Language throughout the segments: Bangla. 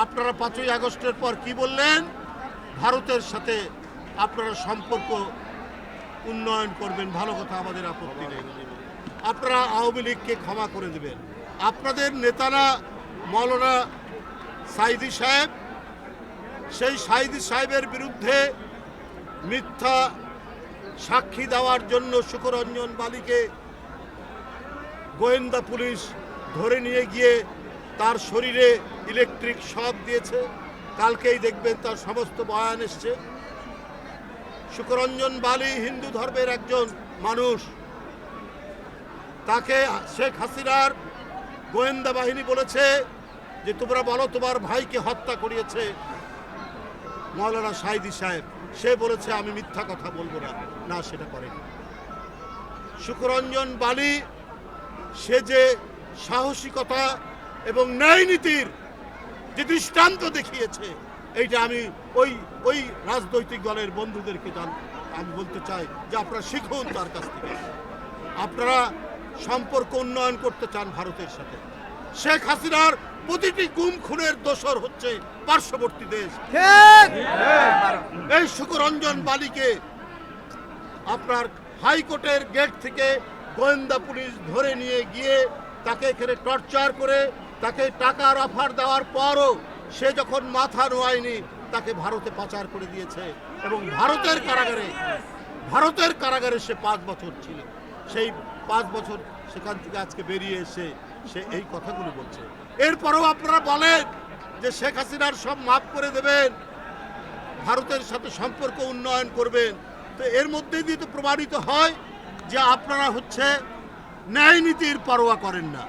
আপনারা 5ই আগস্টের পর কি বললেন? ভারতের সাথে আপনারা সম্পর্ক উন্নয়ন করবেন, ভালো কথা, আমাদের আপত্তি নেই। আপনারা আওয়ামী লীগকে ক্ষমা করে দেবেন। আপনাদের নেতারা মৌলানা সাইদি সাহেব, সেই সাইদি সাহেবের বিরুদ্ধে মিথ্যা সাক্ষী দেওয়ার জন্য শুকরঞ্জন বালিকে গোয়েন্দা পুলিশ ধরে নিয়ে গিয়ে তার শরীরে ইলেকট্রিক শক দিয়েছে। কালকেই দেখবেন তার সমস্ত বয়ান এসছে। শুকরঞ্জন বালি হিন্দু ধর্মের একজন মানুষ, তাকে শেখ হাসিনার গোয়েন্দা বাহিনী বলেছে যে তোমরা বলো তোমার ভাইকে হত্যা করিয়েছে মৌলানা সাইদি সাহেব। সে বলেছে আমি মিথ্যা কথা বলবো না, না সেটা করেনি। শুকরঞ্জন বালি সে যে সাহসিকতা এবং ন্যায় নীতির যে দৃষ্টান্ত দেখিয়েছে, এইটা আমি ওই রাজনৈতিক দলের বন্ধুদেরকে আমি বলতে চাই যে আপনারা শিখুন তার কাছ থেকে। আপনারা সম্পর্ক উন্নয়ন করতে চান ভারতের সাথে। শেখ হাসিনার প্রতিটি গুম খুনের দোষর হচ্ছে পার্শ্ববর্তী দেশ। এই শুকরঞ্জন বালিকে আপনার হাইকোর্টের গেট থেকে গোয়েন্দা পুলিশ ধরে নিয়ে গিয়ে তাকে এখানে টর্চার করে তাকে টাকার অফার দেওয়ার পরও সে যখন মাথা নোয়ায়নি তাকে ভারতে পাচার করে দিয়েছে এবং ভারতের কারাগারে সে 5 বছর ছিল। সেই 5 বছর সেখান থেকে আজকে বেরিয়ে এসে সে এই কথাগুলো বলছে। এরপরেও আপনারা বলেন যে শেখ হাসিনার সব মাফ করে দেবেন, ভারতের সাথে সম্পর্ক উন্নয়ন করবেন। তো এর মধ্যে দিয়ে তো প্রমাণিত হয় যে আপনারা হচ্ছে ন্যায় নীতির পরোয়া করেন না।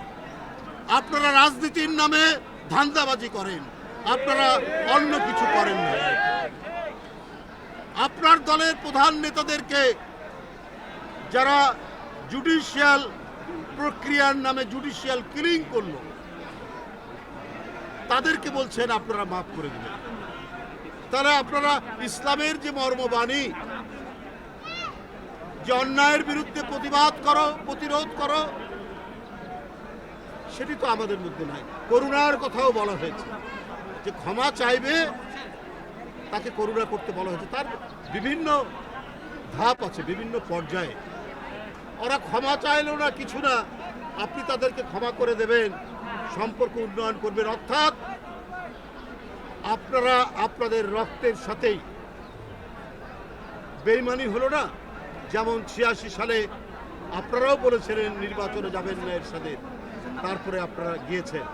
আপনারা রাজনীতির নামে ধান্দাবাজি করেন, আপনারা অন্য কিছু করেন না। আপনার দলের প্রধান নেতাদেরকে যারা জুডিশিয়াল প্রক্রিয়ার নামে জুডিশিয়াল কিলিং করলো, তাদেরকে বলছেন আপনারা মাফ করে দিবেন। তাহলে আপনারা ইসলামের যে মর্মবাণী যে অন্যায়ের বিরুদ্ধে প্রতিবাদ করো, প্রতিরোধ করো, সেটি তো আমাদের মধ্যে নাই। করুণার কথাও বলা হয়েছে যে ক্ষমা চাইবে তাকে করুণা করতে বলা হয়েছে। তার বিভিন্ন ধাপ আছে, বিভিন্ন পর্যায়ে। ওরা ক্ষমা চাইলেও না কিছু না, আপনি তাদেরকে ক্ষমা করে দেবেন, সম্পর্ক উন্নয়ন করবেন। অর্থাৎ আপনারা আপনাদের রক্তের সাথেই বেইমানি হলো না। যেমন 86 সালে আপনারাও বলেছিলেন নির্বাচনে যাবেন না এর সাথে, তারপরে আপনারা গিয়েছেন।